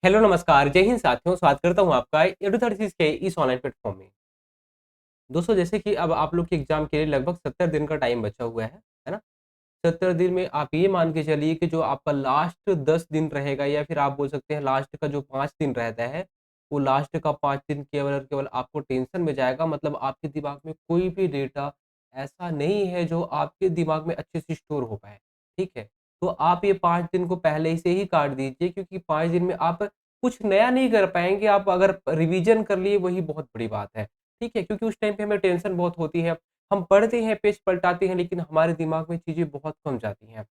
Hello नमस्कार, जय हिंद साथियों, स्वागत करता हूँ आपका एडुथर्सिस के इस ऑनलाइन प्लेटफ़ॉर्म में। दोस्तों जैसे कि अब आप लोग के एग्ज़ाम के लिए लगभग 70 दिन का टाइम बचा हुआ है ना? 70 दिन में आप ये मान के चलिए कि जो आपका लास्ट 10 दिन रहेगा या फिर आप बोल सकते हैं लास्ट का जो 5 दिन रहता है, वो लास्ट का 5 दिन केवल और केवल आपको टेंशन में जाएगा मतलब आपके दिमाग में कोई भी डेटा ऐसा नहीं है जो आपके दिमाग में अच्छे से स्टोर हो पाए, ठीक है? तो आप ये 5 दिन को पहले से ही काट दीजिए क्योंकि 5 दिन में आप कुछ नया नहीं कर पाएँगे, आप अगर रिवीज़न कर लिए वही बहुत बड़ी बात है, ठीक है? क्योंकि उस टाइम पे हमें टेंशन बहुत होती है। हम पढ़ते हैं, पेज पलटाते हैं लेकिन हमारे दिमाग में चीज़ें बहुत कम जाती हैं।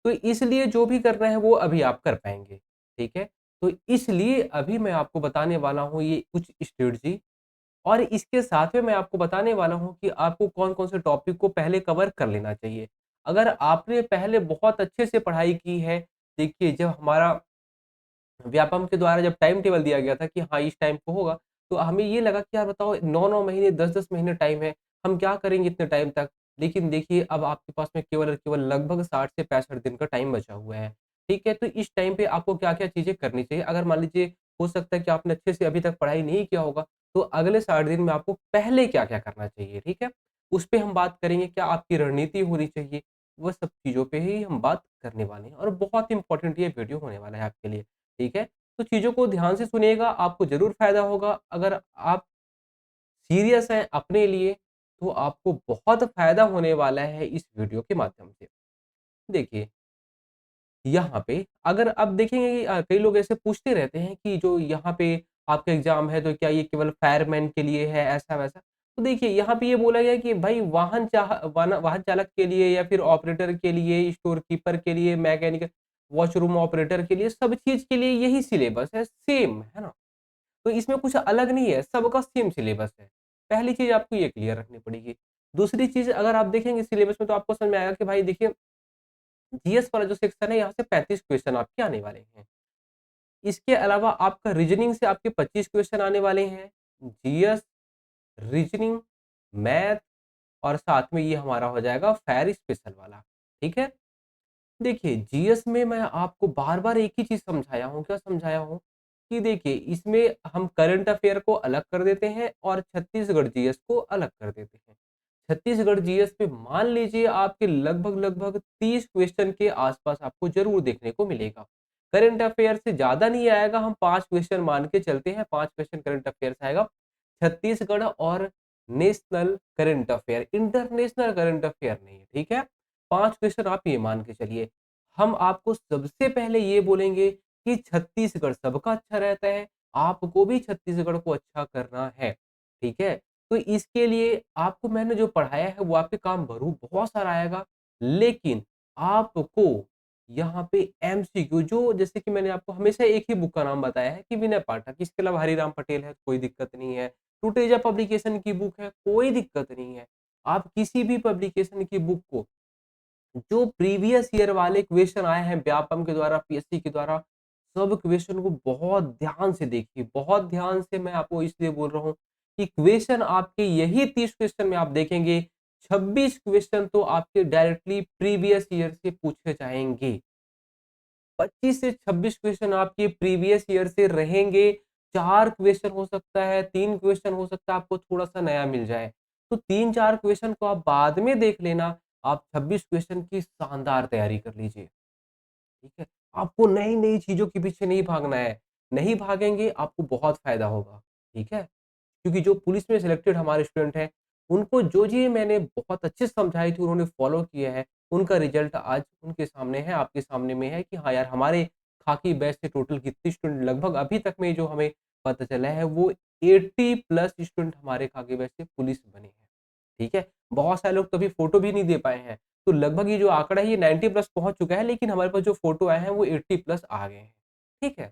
तो इसलिए जो भी करना है वो अभी आप कर पाएँगे, ठीक है? तो इसलिए अभी मैं आपको बताने वाला हूँ ये कुछ स्ट्रैटेजी और इसके साथ में मैं आपको बताने वाला हूँ कि आपको कौन-कौन से टॉपिक को पहले कवर कर लेना चाहिए। अगर आपने पहले बहुत अच्छे से पढ़ाई की है, देखिए जब हमारा व्यापम के द्वारा जब टाइम टेबल दिया गया था कि हाँ, इस टाइम को होगा, तो हमें ये लगा कि यार बताओ 9-9 महीने, 10-10 महीने टाइम है, हम क्या करेंगे इतने टाइम तक? लेकिन देखिए अब आपके पास में केवल और केवल लगभग 60 से 65 दिन का टाइम बचा हुआ है, ठीक है? तो इस टाइम पे आपको क्या-क्या चीज़ें करनी चाहिए? अगर मान लीजिए हो सकता है कि आपने अच्छे से अभी तक पढ़ाई नहीं किया होगा, तो अगले 60 दिन में आपको पहले क्या-क्या करना चाहिए, ठीक है? उस पे हम बात करेंगे, क्या आपकी रणनीति होनी चाहिए? वो सब चीज़ों पे ही हम बात करने वाले हैं और बहुत इम्पोर्टेंट ये वीडियो होने वाला है आपके लिए, ठीक है? तो चीज़ों को ध्यान से सुनिएगा, आपको ज़रूर फ़ायदा होगा। अगर आप सीरियस हैं अपने लिए, तो आपको बहुत फ़ायदा होने वाला है इस वीडियो के माध्यम से। देखिए, यहाँ पे अगर आप देखेंगे कि कई लोग ऐसे पूछते रहते हैं कि जो यहाँ पे आपका एग्ज़ाम है, तो क्या ये केवल फायरमैन के लिए है, ऐसा-वैसा? तो देखिए, यहाँ पे ये बोला गया है कि भाई वाहन चालक के लिए या फिर ऑपरेटर के लिए, स्टोर कीपर के लिए, मैकेनिक, वॉशरूम ऑपरेटर के लिए, सब चीज़ के लिए यही सिलेबस है, सेम, है ना? तो इसमें कुछ अलग नहीं है, सबका सेम सिलेबस है। पहली चीज़ आपको ये क्लियर रखनी पड़ेगी। दूसरी चीज़ अगर आप देखेंगे सिलेबस में तो आपको समझ में आएगा कि भाई देखिए, जीएस वाला जो सेक्शन है यहाँ से 35 क्वेश्चन आपके आने वाले हैं। इसके अलावा आपका रीज़निंग से आपके 25 क्वेश्चन आने वाले हैं। जीएस, रीज़निंग, मैथ और साथ में ये हमारा हो जाएगा फायर स्पेशल वाला, ठीक है? देखिए, जीएस में मैं आपको बार-बार एक ही चीज़ समझाया हूँ, क्या समझाया हूँ? कि देखिए, इसमें हम करंट अफ़ेयर को अलग कर देते हैं और छत्तीसगढ़ जीएस को अलग कर देते हैं। छत्तीसगढ़ जीएस में मान लीजिए आपके लगभग-लगभग 30 क्वेश्चन के आस-पास आपको ज़रूर देखने को मिलेगा। करंट अफ़ेयर से ज़्यादा नहीं आएगा, हम 5 क्वेश्चन मान के चलते हैं, 5 क्वेश्चन करंट अफ़ेयर से आएगा। छत्तीसगढ़ और national current affair, international current affair नहीं है, ठीक है? 5 क्वेश्चन आप ये मान के चलिए। हम आपको सबसे पहले ये बोलेंगे कि छत्तीसगढ़ सबका अच्छा रहता है, आपको भी छत्तीसगढ़ को अच्छा करना है, ठीक है? तो इसके लिए आपको मैंने जो पढ़ाया है वो आपके काम ज़रूर बहुत सारा आएगा, लेकिन आपको यहाँ पे एमसीक्यू जो जैसे कि मैंने आपको हमेशा एक ही बुक का नाम बताया है कि विनय पाठक, इसके अलावा हरिराम पटेल है, कोई दिक्कत नहीं है। टूटेजा पब्लिकेशन की बुक है, कोई दिक्कत नहीं है। आप किसी भी पब्लिकेशन की बुक को जो प्रीवियस ईयर वाले क्वेश्चन आए हैं व्यापम के द्वारा, पीएससी के द्वारा, सब क्वेश्चन को बहुत ध्यान से देखिए। बहुत ध्यान से मैं आपको इसलिए बोल रहा हूँ कि क्वेश्चन आपके यही 30 क्वेश्चन में आप देखेंगे, 26 क्वेश्चन तो आपके डायरेक्टली प्रीवियस ईयर से पूछे जाएँगे। 25 से 26 क्वेश्चन आपके प्रीवियस ईयर से रहेंगे। 4 क्वेश्चन हो सकता है, 3 क्वेश्चन हो सकता है आपको थोड़ा-सा नया मिल जाए। तो 3-4 क्वेश्चन को आप बाद में देख लेना, आप 26 क्वेश्चन की शानदार तैयारी कर लीजिए। ठीक है? आपको नई-नई चीज़ों के पीछे नहीं भागना है। नहीं भागेंगे आपको बहुत फ़ायदा होगा। ठीक है? क्योंकि जो पुलिस में सिलेक्टेड हमारे स्टूडेंट हैं, उनको जो चीज़ें मैंने बहुत अच्छे से समझाई थी, उन्होंने फ़ॉलो किया है, उनका रिज़ल्ट आज उनके सामने है, आपके सामने में है कि हाँ यार, हमारे खाकी बैच से टोटल कितने स्टूडेंट लगभग अभी तक में जो हमें पता चला है, वो 80 प्लस स्टूडेंट हमारे खाकी बैच से पुलिस बने हैं। ठीक है? बहुत सारे लोग तो अभी फ़ोटो भी नहीं दे पाए हैं। तो लगभग ये जो आंकड़ा है, ये 90 प्लस पहुँच चुका है, लेकिन हमारे पास जो फ़ोटो आए हैं, वो 80 प्लस आ गए हैं। ठीक है?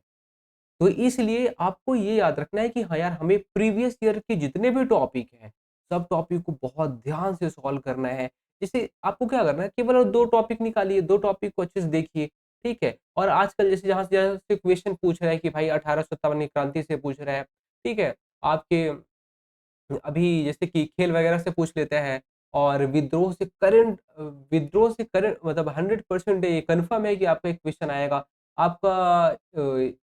तो इसलिए आपको ये याद रखना है कि हाँ यार, हमें प्रीवियस ईयर के जितने भी टॉपिक हैं, सब टॉपिक को बहुत ध्यान से सॉल्व करना है। जैसे आपको क्या करना है, केवल 2 टॉपिक निकालिए, 2 टॉपिक को अच्छे से देखिए, ठीक है? और आजकल जैसे जहाँ से क्वेश्चन पूछ रहा है कि भाई 1857 की क्रांति से पूछ रहा है, ठीक है? आपके अभी जैसे कि खेल वगैरह से पूछ लेता है और विद्रोह से करंट मतलब 100% ये कन्फर्म है कि आपका एक क्वेश्चन आएगा। आपका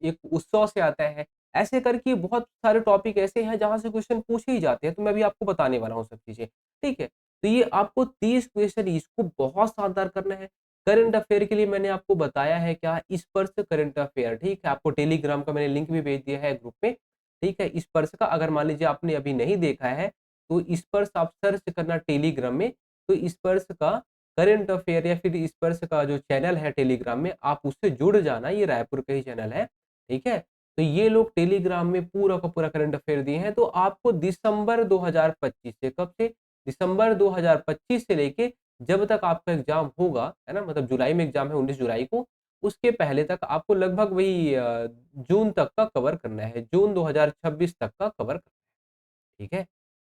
एक उत्सव से आता है। ऐसे करके बहुत सारे टॉपिक ऐसे हैं जहाँ से क्वेश्चन पूछे ही जाते हैं, तो मैं अभी आपको बताने वाला हूँ सब चीज़ें, ठीक है? तो ये आपको 30 क्वेश्चन इसको बहुत शानदार करना है। करंट अफेयर के लिए मैंने आपको बताया है क्या स्पर्श करंट अफेयर, ठीक है? आपको टेलीग्राम का मैंने लिंक भी भेज दिया है ग्रुप में, ठीक है? स्पर्श का अगर मान लीजिए आपने अभी नहीं देखा है, तो स्पर्श आप सर्च करना टेलीग्राम में, तो स्पर्श का करंट अफेयर या फिर स्पर्श का जो चैनल है टेलीग्राम में, आप उससे जुड़ जाना, ये रायपुर का ही चैनल है, ठीक है? तो ये लोग टेलीग्राम में पूरा का पूरा करंट अफेयर दिए हैं, तो आपको दिसंबर 2025 से कब से? दिसंबर 2025 से लेके जब तक आपका एग्ज़ाम होगा, है ना? मतलब जुलाई में एग्ज़ाम है 19 जुलाई को, उसके पहले तक आपको लगभग वही जून तक का कवर करना है, जून 2026 तक का कवर करना है, ठीक है?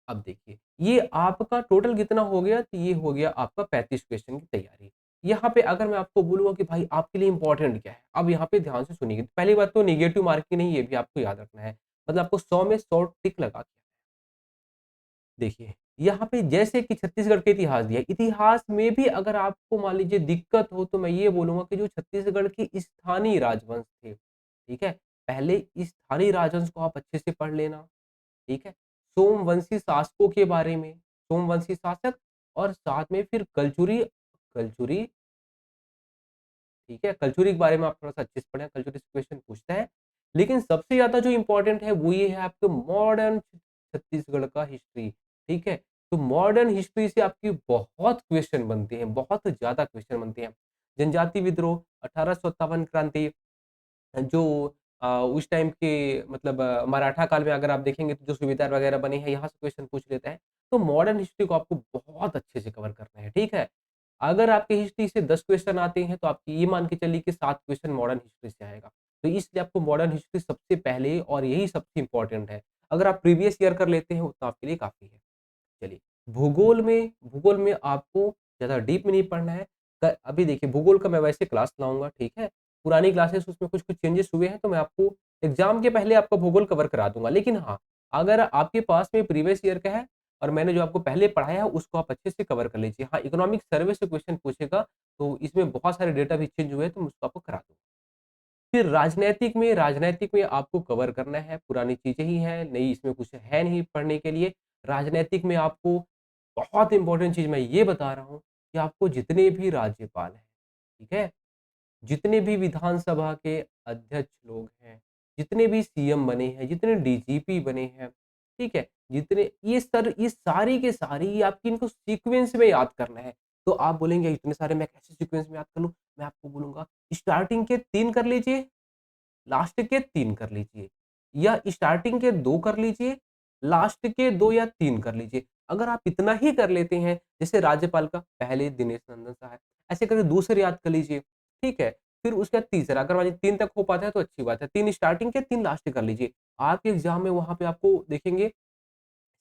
अब देखिए, ये आपका टोटल कितना हो गया? तो ये हो गया आपका 35 क्वेश्चन की तैयारी। यहाँ पे अगर मैं आपको बोलूँगा कि भाई आपके लिए इम्पोर्टेंट क्या है? अब यहाँ पे ध्यान से सुनिए। पहली बात तो नेगेटिव मार्किंग नहीं, ये भी आपको याद रखना है। मतलब आपको 100 में 100 टिक लगा के देखिए, यहाँ पे जैसे कि छत्तीसगढ़ का इतिहास दिया है, इतिहास में भी अगर आपको मान लीजिए दिक्कत हो, तो मैं ये बोलूँगा कि जो छत्तीसगढ़ के स्थानीय राजवंश थे, ठीक है? पहले इस स्थानीय राजवंश को आप अच्छे से पढ़ लेना। ठीक है? सोमवंशी शासकों के बारे में, सोमवंशी शासक और साथ में फिर कलचुरी कलचुरी ठीक है? कलचुरी के बारे में आप थोड़ा-सा अच्छे से पढ़ें, कलचुरी से क्वेश्चन पूछता है। लेकिन सबसे ज़्यादा जो इम्पोर्टेंट है वो ये है आपके मॉडर्न छत्तीसगढ़ का हिस्ट्री, ठीक है? तो मॉडर्न हिस्ट्री से आपकी बहुत क्वेश्चन बनते हैं, बहुत ज़्यादा क्वेश्चन बनते हैं। जनजाति विद्रोह, 1857 क्रांति जो उस टाइम के मतलब मराठा काल में अगर आप देखेंगे तो जो सूबेदार वगैरह बने हैं, यहाँ से क्वेश्चन पूछ लेता है। तो मॉडर्न हिस्ट्री को आपको बहुत अच्छे से कवर करना है, ठीक है? अगर आपके हिस्ट्री से 10 क्वेश्चन आते हैं, तो आप ये मान के चलिए कि 7 क्वेश्चन मॉडर्न हिस्ट्री से आएगा। तो इसलिए आपको मॉडर्न हिस्ट्री सबसे पहले और यही सबसे इम्पोर्टेंट है। अगर आप प्रीवियस ईयर कर लेते हैं, उतना आपके लिए काफ़ी है। चलिए, भूगोल में आपको ज़्यादा डीप में नहीं पढ़ना है। क अभी देखिए भूगोल का मैं वैसे क्लास लाऊँगा, ठीक है? पुरानी क्लासेस उसमें कुछ-कुछ चेंजेस हुए हैं, तो मैं आपको एग्ज़ाम के पहले आपका भूगोल कवर करा दूँगा। लेकिन हाँ, अगर आपके पास में प्रीवियस ईयर का है और मैंने जो आपको पहले पढ़ाया है, उसको आप अच्छे से कवर कर लीजिए। हाँ, इकोनॉमिक सर्वे से क्वेश्चन पूछेगा, तो इसमें बहुत सारे डेटा भी चेंज हुए हैं, तो मैं उसको आपको करा दूँगा। फिर राजनैतिक में आपको कवर करना है, पुरानी चीज़ें ही हैं, नई इसमें कुछ है नहीं पढ़ने के लिए। राजनैतिक में आपको बहुत इम्पोर्टेंट चीज़ मैं ये बता रहा हूँ कि आपको जितने भी राज्यपाल हैं, ठीक है? जितने भी विधानसभा के अध्यक्ष लोग हैं, जितने भी सीएम बने हैं, जितने डीजीपी बने हैं, ठीक है? जितने ये सारी के सारी आपकी इनको सीक्वेंस में याद करना है। तो आप बोलेंगे इतने सारे मैं कैसे सीक्वेंस में याद कर लूँ? मैं आपको बोलूँगा स्टार्टिंग के 3 कर लीजिए, लास्ट के 3 कर लीजिए या स्टार्टिंग के 2 कर लीजिए, लास्ट के 2 या 3 कर लीजिए। अगर आप इतना ही कर लेते हैं, जैसे राज्यपाल का पहले दिनेश नंदन सहाय, ऐसे करके दूसरे याद कर लीजिए, ठीक है? फिर उसके बाद तीसरा, अगर मान लीजिए 3 तक हो पाता है तो अच्छी बात है, 3 स्टार्टिंग के 3 लास्ट के कर लीजिए। आपके एग्ज़ाम में वहाँ पे आपको देखेंगे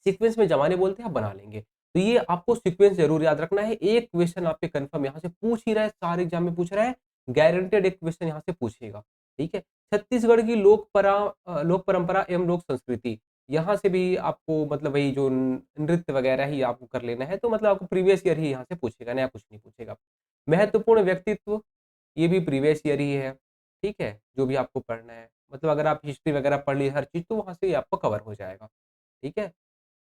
सीक्वेंस में जमाने बोलते हैं, आप बना लेंगे। तो ये आपको सीक्वेंस ज़रूर याद रखना है। एक क्वेश्चन आपके कन्फर्म यहाँ से पूछ ही रहा है, सारे एग्ज़ाम में पूछ रहा है, गारंटेड एक क्वेश्चन यहाँ से पूछेगा, ठीक है? छत्तीसगढ़ की लोक परंपरा एवं लोक संस्कृति, यहाँ से भी आपको मतलब वही जो नृत्य वगैरह ही आपको कर लेना है, तो मतलब आपको प्रीवियस ईयर ही यहाँ से पूछेगा, नया कुछ नहीं पूछेगा। महत्वपूर्ण व्यक्तित्व, ये भी प्रीवियस ईयर ही है, ठीक है? जो भी आपको पढ़ना है। मतलब अगर आप हिस्ट्री वगैरह पढ़ ली हर चीज़, तो वहाँ से आपका कवर हो जाएगा, ठीक है?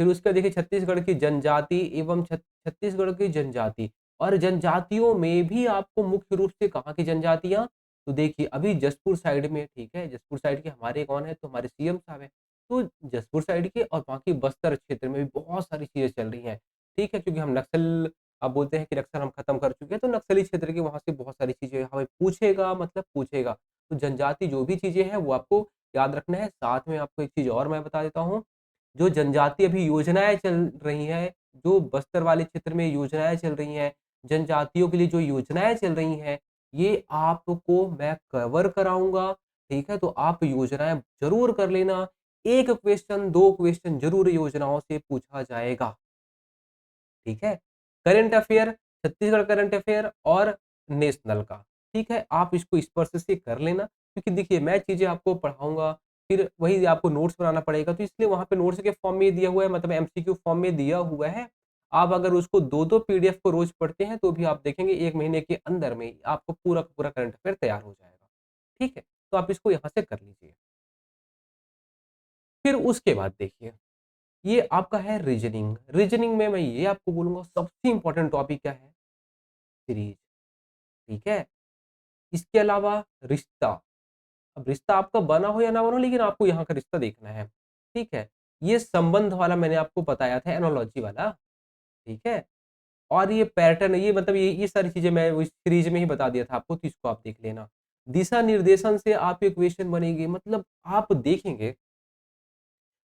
फिर उसका देखिए छत्तीसगढ़ की जनजाति एवं छत्तीसगढ़ की जनजाति और जनजातियों में भी आपको मुख्य रूप से कहाँ की जनजातियाँ? तो देखिए अभी जसपुर साइड में ठीक है, जसपुर साइड के हमारे कौन है? तो हमारे सीएम साहब हैं। तो जसपुर साइड के और बाकी बस्तर क्षेत्र में भी बहुत सारी चीज़ें चल रही हैं, ठीक है? क्योंकि हम नक्सल आप बोलते हैं कि नक्सल हम खत्म कर चुके हैं, तो नक्सली क्षेत्र की वहाँ से बहुत सारी चीज़ें हमें पूछेगा मतलब पूछेगा। तो जनजाति जो भी चीज़ें हैं वो आपको याद रखना है। साथ में आपको एक चीज़ और मैं बता देता हूँ जो जनजातीय अभी योजनाएँ चल रही हैं, जो बस्तर वाले क्षेत्र में योजनाएँ चल रही हैं, जनजातियों के लिए जो योजनाएँ चल रही हैं, ये आपको मैं कवर कराऊँगा, ठीक है? तो आप योजनाएँ ज़रूर कर लेना। 1 क्वेश्चन, 2 क्वेश्चन ज़रूर योजनाओं से पूछा जाएगा। ठीक है? Current affair, Chhattisgarh current affair और नेशनल का, ठीक है? आप इसको स्पर्श से कर लेना क्योंकि देखिए मैं चीज़ें आपको पढ़ाऊँगा, फिर वही आपको नोट्स बनाना पड़ेगा, तो इसलिए वहाँ पे नोट्स के फॉर्म में दिया हुआ है मतलब एमसीक्यू फॉर्म में दिया हुआ है। आप अगर उसको 2-2 पीडीएफ को रोज़ पढ़ते हैं, तो भी आप देखेंगे 1 महीने के अंदर में आपको पूरा का पूरा करंट अफ़ेयर तैयार हो जाएगा। ठीक है? तो आप इसको यहाँ से कर लीजिए। फिर उसके बाद देखिए, ये आपका है रीज़निंग। रीज़निंग में मैं ये आपको बोलूँगा सबसे इम्पोर्टेंट टॉपिक क्या है? सीरीज़, ठीक है? इसके अलावा रिश्ता, अब रिश्ता आपका बना हो या ना बना हो लेकिन आपको यहाँ का रिश्ता देखना है, ठीक है? ये संबंध वाला मैंने आपको बताया था एनालॉजी वाला, ठीक है? और ये पैटर्न ये मतलब ये सारी चीज़ें मैं वो इस सीरीज़ में ही बता दिया था आपको, तो इसको आप देख लेना। दिशा-निर्देशन से आपके क्वेश्चन बनेंगे मतलब आप देखेंगे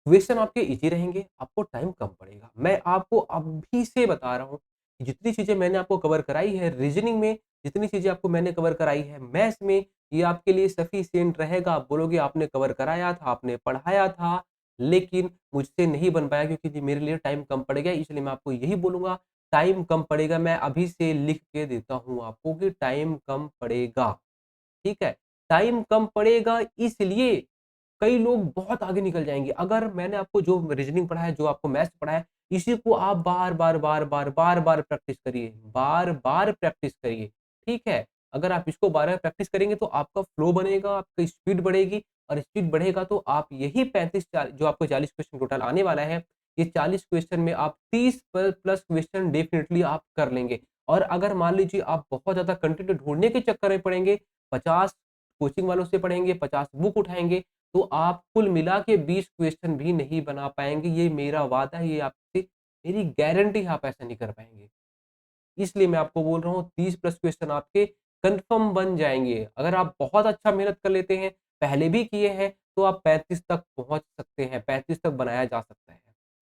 क्वेश्चन आपके ईज़ी रहेंगे, आपको टाइम कम पड़ेगा। मैं आपको अभी से बता रहा हूँ, कि जितनी चीज़ें मैंने आपको कवर कराई है, रीज़निंग में जितनी चीज़ें आपको मैंने कवर कराई है, मैथ्स में ये आपके लिए सफिशिएंट रहेगा। आप बोलोगे आपने कवर कराया था, आपने पढ़ाया था, लेकिन मुझसे नहीं बन पाया क्योंकि जी मेरे लिए टाइम कम पड़ गया, इसलिए मैं आपको यही बोलूँगा, टाइम कम पड़ेगा। मैं अभी से लिख के देता हूँ आपको कि टाइम कम पड़ेगा, ठीक है? टाइम कम पड़ेगा इसलिए कई लोग बहुत आगे निकल जाएँगे। अगर मैंने आपको जो रीज़निंग पढ़ाया, जो आपको मैथ्स पढ़ाया, इसी को आप बार-बार, बार-बार, बार-बार प्रैक्टिस करिए, बार-बार प्रैक्टिस करिए, ठीक है? अगर आप इसको बार-बार प्रैक्टिस करेंगे तो आपका फ्लो बनेगा, आपकी स्पीड बढ़ेगी और स्पीड बढ़ेगा तो आप यही 35 चा जो आपको 40 क्वेश्चन टोटल आने वाला है, ये 40 क्वेश्चन में आप 30 प्लस क्वेश्चन डेफ़िनिटली आप कर लेंगे। और अगर मान लीजिए आप बहुत ज़्यादा कंटेंट ढूँढने के चक्कर में पड़ेंगे, 50 कोचिंग वालों से पढ़ेंगे, 50 बुक उठाएँगे, तो आप कुल मिला के 20 क्वेश्चन भी नहीं बना पाएँगे, ये मेरा वादा है, ये आपसे मेरी गारंटी है आप ऐसा नहीं कर पाएँगे। इसलिए मैं आपको बोल रहा हूँ 30 प्लस क्वेश्चन आपके कन्फर्म बन जाएँगे। अगर आप बहुत अच्छा मेहनत कर लेते हैं, पहले भी किए हैं, तो आप 35 तक पहुँच सकते हैं, 35 तक बनाया जा सकता है।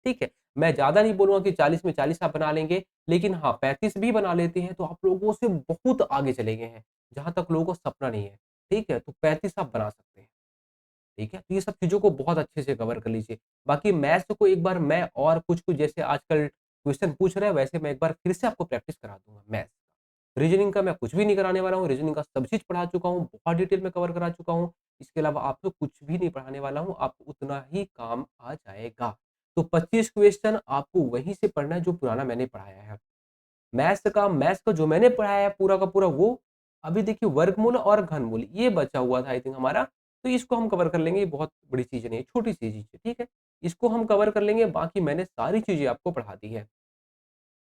ठीक है? मैं ज़्यादा नहीं बोलूँगा कि 40 में 40 आप बना लेंगे, लेकिन हाँ, 35 भी बना लेते हैं तो आप लोगों से बहुत आगे चले गए हैं, जहाँ तक लोगों का सपना नहीं है। ठीक है? तो 35 आप बना सकते हैं। ठीक है? तो ये सब चीज़ों को बहुत अच्छे से कवर कर लीजिए। बाकी मैथ्स को एक बार मैं और कुछ-कुछ जैसे आजकल क्वेश्चन पूछ रहे हैं, वैसे मैं एक बार फिर से आपको प्रैक्टिस करा दूँगा मैथ्स का। रीज़निंग का मैं कुछ भी नहीं कराने वाला हूँ, रीज़निंग का सब चीज़ पढ़ा चुका हूँ, बहुत डिटेल में कवर करा चुका हूँ। इसके अलावा आपको कुछ भी नहीं पढ़ाने वाला हूँ, आपको उतना ही काम आ जाएगा। तो 25 क्वेश्चन आपको वहीं से पढ़ना है जो पुराना मैंने पढ़ाया है। मैथ्स का जो मैंने पढ़ाया है पूरा का पूरा वो अभी देखिए वर्गमूल और घनमूल ये बचा हुआ था आई थिंक हमारा, तो इसको हम कवर कर लेंगे, ये बहुत बड़ी चीज़ नहीं है, छोटी-सी चीज़ है, ठीक है? इसको हम कवर कर लेंगे, बाकी मैंने सारी चीज़ें आपको पढ़ा दी है,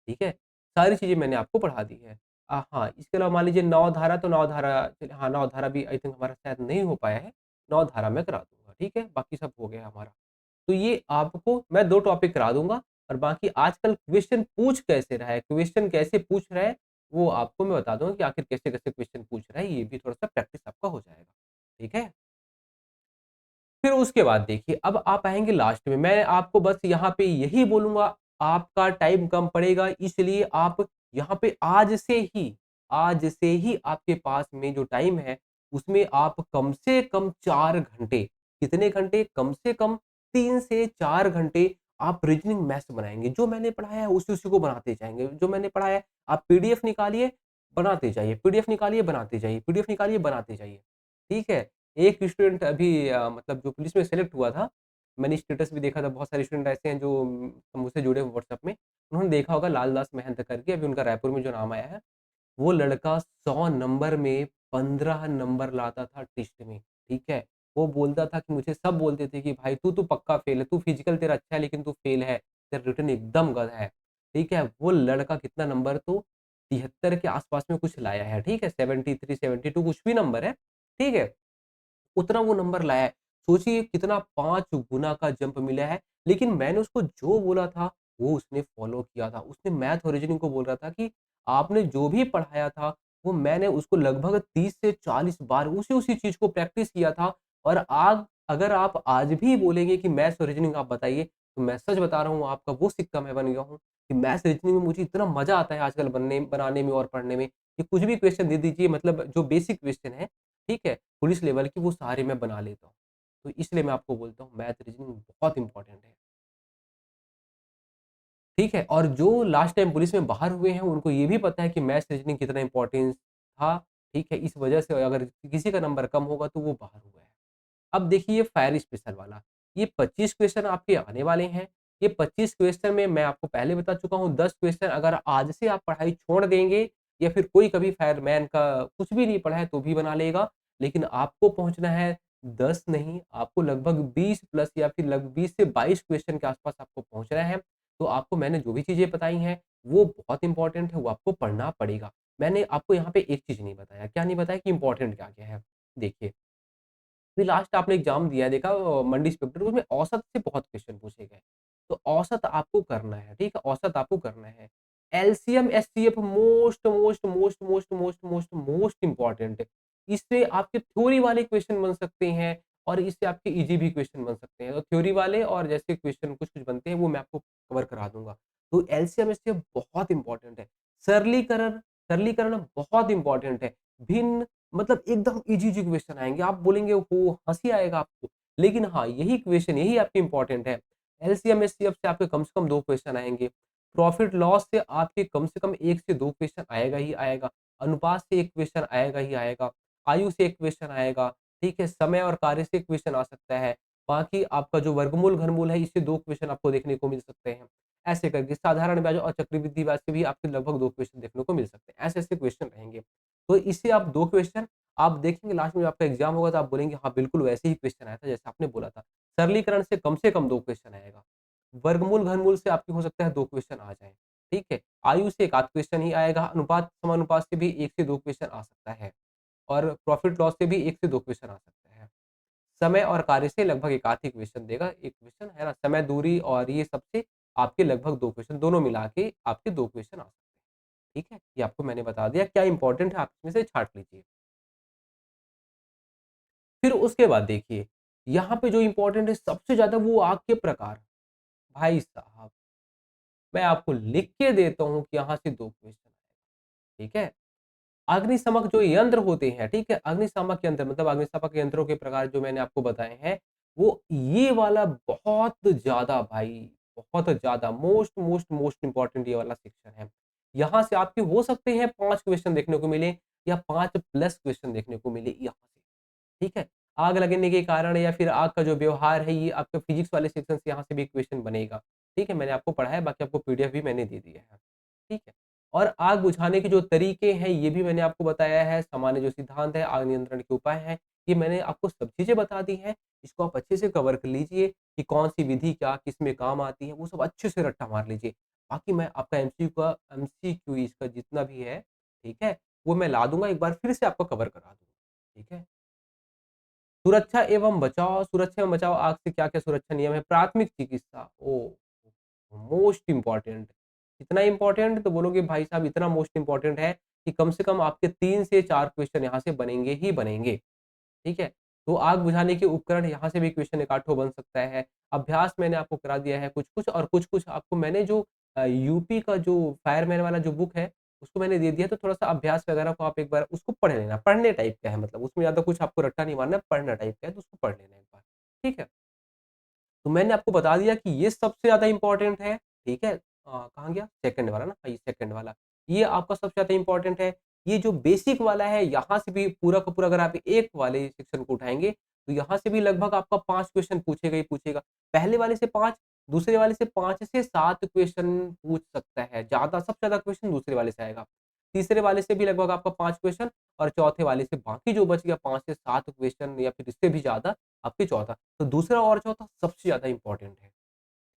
ठीक है? सारी चीज़ें मैंने आपको पढ़ा दी है। हाँ, इसके अलावा मान लीजिए नवधारा तो नवधारा हाँ, नवधारा भी आई थिंक हमारा शायद नहीं हो पाया है, नवधारा मैं करा दूँगा, ठीक है? बाकी सब हो गया हमारा। तो ये आपको मैं 2 टॉपिक करा दूँगा और बाकी आजकल क्वेश्चन पूछ कैसे रहा है, क्वेश्चन कैसे पूछ रहा है, वो आपको मैं बता दूँगा कि आखिर कैसे-कैसे क्वेश्चन पूछ रहा है, ये भी थोड़ा-सा प्रैक्टिस आपका हो जाएगा। ठीक है? फिर उसके बाद देखिए, अब आप आएँगे लास्ट में, मैं आपको बस यहाँ पे यही बोलूँगा, आपका टाइम कम पड़ेगा इसलिए आप यहाँ पे आज से ही आपके पास में जो टाइम है, उसमें आप कम से कम 4 घंटे, कितने घंटे? कम से कम 3 से 4 घंटे आप रीज़निंग मैथ्स बनाएँगे। जो मैंने पढ़ाया है उसी-उसी को बनाते जाएँगे। जो मैंने पढ़ाया है, आप पीडीएफ निकालिए, बनाते जाइए, पीडीएफ निकालिए, बनाते जाइए, पीडीएफ निकालिए, बनाते जाइए। ठीक है? एक स्टूडेंट अभी मतलब जो पुलिस में सेलेक्ट हुआ था, मैंने स्टेटस भी देखा था, बहुत सारे स्टूडेंट ऐसे हैं जो मुझसे जुड़े हुए व्हाट्सएप में। उन्होंने देखा होगा लाल दास महंत करके, अभी उनका रायपुर में जो नाम आया है, वो लड़का 100 नंबर में 15 नंबर लाता था टेस्ट में, ठीक है? वो बोलता था कि मुझे सब बोलते थे कि भाई तू तो पक्का फ़ेल है, तू फिज़िकल तेरा अच्छा है लेकिन तू फ़ेल है, तेरा रिटन एकदम गधा है, ठीक है? वो लड़का कितना नंबर तो 73 के आस-पास में कुछ लाया है, ठीक है? 73, 72 कुछ भी नंबर है, ठीक है? उतना वो नंबर लाया है। सोचिए कितना 5 गुना का जंप मिला है। लेकिन मैंने उसको जो बोला था, वो उसने फ़ॉलो किया था। उसने मैथ और रीज़निंग को बोल रहा था कि आपने जो भी पढ़ाया था, वो मैंने उसको लगभग 30 से 40 बार उसी-उसी चीज़ को प्रैक्टिस किया था और अगर आप आज भी बोलेंगे कि मैथ्स और रीज़निंग आप बताइए, तो मैं सच बता रहा हूँ आपका वो सिक्का मैं बन गया हूँ कि मैथ्स रीज़निंग में मुझे इतना मज़ा आता है आजकल बनाने में और पढ़ने में कि कुछ भी क्वेश्चन दे दीजिए मतलब जो बेसिक क्वेश्चन है, ठीक है? पुलिस लेवल की वो सारे मैं बना लेता हूँ। तो इसलिए मैं आपको बोलता हूँ मैथ रीज़निंग बहुत इम्पोर्टेंट है। ठीक है? और जो लास्ट टाइम पुलिस में बाहर हुए हैं उनको ये भी पता है कि मैथ्स रीज़निंग कितना इम्पोर्टेंस था, ठीक है? इस वजह से अगर किसी का नंबर कम होगा तो वो बाहर हुआ है। अब देखिए फायर स्पेशल वाला, ये 25 क्वेश्चन आपके आने वाले हैं। ये 25 क्वेश्चन में मैं आपको पहले बता चुका हूँ 10 क्वेश्चन अगर आज से आप पढ़ाई छोड़ देंगे या फिर कोई कभी फायरमैन का कुछ भी नहीं पढ़ा है तो भी बना लेगा। लेकिन आपको पहुँचना है 10 नहीं, आपको लगभग 20 प्लस या फिर 20 से 22 क्वेश्चन के आस-पास आपको पहुँचना है। तो आपको मैंने जो भी चीज़ें बताई हैं, वो बहुत इम्पोर्टेंट है, वो आपको पढ़ना पड़ेगा। मैंने आपको यहाँ पे एक चीज़ नहीं बताया, क्या नहीं बताया कि इम्पोर्टेंट क्या-क्या है? देखिए, फिर लास्ट आपने एग्ज़ाम दिया देखा मंडी इंस्पेक्टर उसमें औसत से बहुत क्वेश्चन पूछे गए। तो औसत आपको करना है, ठीक है? औसत आपको करना है। LCM, HCF most most most most most most most important है। इससे आपके थ्योरी वाले क्वेश्चन बन सकते हैं और इससे आपके ईज़ी भी क्वेश्चन बन सकते हैं। तो थ्योरी वाले और जैसे क्वेश्चन कुछ-कुछ बनते हैं वो मैं आपको कवर करा दूँगा। तो एलसीएम, एचसीएफ बहुत इम्पोर्टेंट है। सरलीकरण सरलीकरण बहुत इम्पोर्टेंट है। भिन्न मतलब एकदम ईज़ी-ईज़ी क्वेश्चन आएँगे, आप बोलेंगे ओहो! हँसी आएगा आपको। लेकिन हाँ, यही क्वेश्चन यही आपके इम्पोर्टेंट है। एलसीएम, एचसीएफ से आपके कम से कम 2 क्वेश्चन आएँगे। प्रॉफिट लॉस से आपके कम से कम 1 से 2 क्वेश्चन आएगा ही आएगा। अनुपात से 1 क्वेश्चन आएगा ही आएगा। आयु से 1 क्वेश्चन आएगा, ठीक है? समय और कार्य से क्वेश्चन आ सकता है। बाकी आपका जो वर्गमूल, घनमूल है, इससे 2 क्वेश्चन आपको देखने को मिल सकते हैं। ऐसे करके साधारण ब्याज और चक्रवृद्धि ब्याज से भी आपके लगभग 2 क्वेश्चन देखने को मिल सकते हैं। ऐसे-ऐसे क्वेश्चन रहेंगे। तो इससे आप 2 क्वेश्चन आप देखेंगे लास्ट में जब आपका एग्ज़ाम होगा तो आप बोलेंगे हाँ, बिल्कुल वैसे ही क्वेश्चन आया था जैसे आपने बोला था। सरलीकरण से कम 2 क्वेश्चन आएगा। वर्गमूल, घनमूल से आपके हो सकता है 2 क्वेश्चन आ जाएँ, ठीक है? आयु से 1 आध क्वेश्चन ही आएगा, अनुपात, समानुपात से भी 1 से 2 क्वेश्चन आ सकता है और प्रॉफिट लॉस से भी 1 से 2 क्वेश्चन आ सकता है। समय और कार्य से लगभग 1 आध ही क्वेश्चन देगा, 1 क्वेश्चन है ना? समय, दूरी और ये सब से आपके लगभग 2 क्वेश्चन दोनों मिला के आपके 2 क्वेश्चन आ सकते हैं, ठीक है? ये आपको मैंने बता दिया, क्या इम्पोर्टेंट है आप इसमें से छाँट लीजिए। फिर उसके बाद देखिए, यहाँ पे जो इम्पोर्टेंट है सबसे ज़्यादा वो आग के प्रकार। भाई साहब, मैं आपको लिख के देता हूँ कि यहाँ से 2 क्वेश्चन आएगा, ठीक है? अग्निशमक जो यंत्र होते हैं, ठीक है? अग्निशामक यंत्र मतलब अग्निशामक यंत्रों के प्रकार जो मैंने आपको बताए हैं, वो ये वाला बहुत ज़्यादा भाई, बहुत ज़्यादा मोस्ट मोस्ट मोस्ट इम्पोर्टेंट ये वाला सेक्शन है। यहाँ से आपके हो सकते हैं 5 क्वेश्चन देखने को मिले या 5 प्लस क्वेश्चन देखने को मिले यहाँ से। ठीक है? आग लगने के कारण या फिर आग का जो व्यवहार है ये आपके फिज़िक्स वाले सेक्शन से यहाँ से भी क्वेश्चन बनेगा। ठीक है? मैंने आपको पढ़ाया बाकी आपको पीडीएफ भी मैंने दे दिया है। ठीक है? और आग बुझाने के जो तरीके हैं ये भी मैंने आपको बताया है, सामान्य जो सिद्धांत है, आग नियंत्रण के उपाय हैं, ये मैंने आपको सब चीज़ें बता दी हैं। इसको आप अच्छे से कवर कर लीजिए कि कौन-सी विधि क्या किसमें काम आती है, वो सब अच्छे से रट्टा मार लीजिए। बाकी मैं आपका एमसीक्यू इसका जितना भी है, ठीक है? वो मैं ला दूँगा एक बार फिर से आपको कवर करा दूँगा। ठीक है? सुरक्षा एवं बचाव आग से क्या-क्या सुरक्षा नियम है? प्राथमिक चिकित्सा, ओह! Most important. इतना इम्पोर्टेंट तो बोलोगे भाई साहब इतना मोस्ट इम्पोर्टेंट है कि कम से कम आपके 3 से 4 क्वेश्चन यहाँ से बनेंगे ही बनेंगे। ठीक है? तो आग बुझाने के उपकरण यहाँ से भी क्वेश्चन एक आध ठो बन सकता है। अभ्यास मैंने आपको करा दिया है कुछ-कुछ और कुछ-कुछ आपको मैंने जो यूपी का जो फायरमैन वाला जो बुक है, उसको मैंने दे दिया तो थोड़ा-सा अभ्यास वगैरह को आप एक बार उसको पढ़ लेना। पढ़ने टाइप का है मतलब उसमें ज़्यादा कुछ आपको रट्टा नहीं मारना है, पढ़ना टाइप का है तो उसको पढ़ लेना एक बार। ठीक है? तो मैंने आपको बता दिया कि ये सबसे ज़्यादा इम्पोर्टेंट है, ठीक है? कहाँ गया? सेकंड वाला ना? हाँ, ये सेकंड वाला। ये आपका सबसे ज़्यादा इम्पोर्टेंट है। ये जो बेसिक वाला है, यहाँ से भी पूरा का पूरा अगर आप एक वाले सेक्शन को उठाएँगे, तो यहाँ से भी लगभग आपका 5 क्वेश्चन पूछेगा ही पूछेगा। पहले वाले से 5, दूसरे वाले से 5 से 7 क्वेश्चन पूछ सकता है। ज़्यादा सबसे ज़्यादा क्वेश्चन दूसरे वाले से आएगा। तीसरे वाले से भी लगभग आपका 5 क्वेश्चन और चौथे वाले से बाकी जो बच गया 5 से 7 क्वेश्चन या फिर इससे भी ज़्यादा आपके चौथा। तो दूसरा और चौथा सबसे ज़्यादा इम्पोर्टेंट है,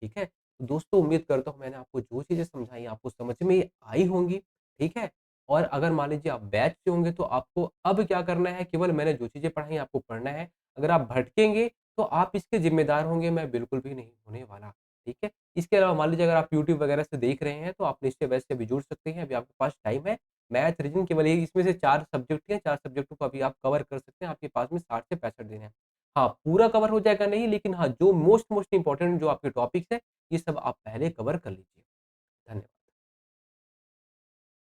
ठीक है? तो दोस्तों उम्मीद करता हूँ मैंने आपको जो चीज़ें समझाई आपको समझ में आई होंगी, ठीक है? और अगर मान लीजिए आप बैच से होंगे तो आपको अब क्या करना है केवल मैंने जो चीज़ें पढ़ाई हैं आपको पढ़ना है। अगर आप भटकेंगे तो आप इसके ज़िम्मेदार होंगे, मैं बिल्कुल भी नहीं होने वाला, ठीक है? इसके अलावा मान लीजिए अगर आप यूट्यूब वगैरह से देख रहे हैं तो आप निश्चय बैच से भी जुड़ सकते हैं, अभी आपके पास टाइम है। मैथ, रीज़निंग केवल यही इसमें से 4 सब्जेक्ट हैं, 4 सब्जेक्टों को अभी आप कवर कर सकते हैं, आपके पास में 60 से 65 दिन है। हाँ, पूरा कवर हो जाएगा नहीं लेकिन हाँ, जो मोस्ट मोस्ट इम्पोर्टेंट जो आपके टॉपिक्स हैं, ये सब आप पहले कवर कर लीजिए। धन्यवाद।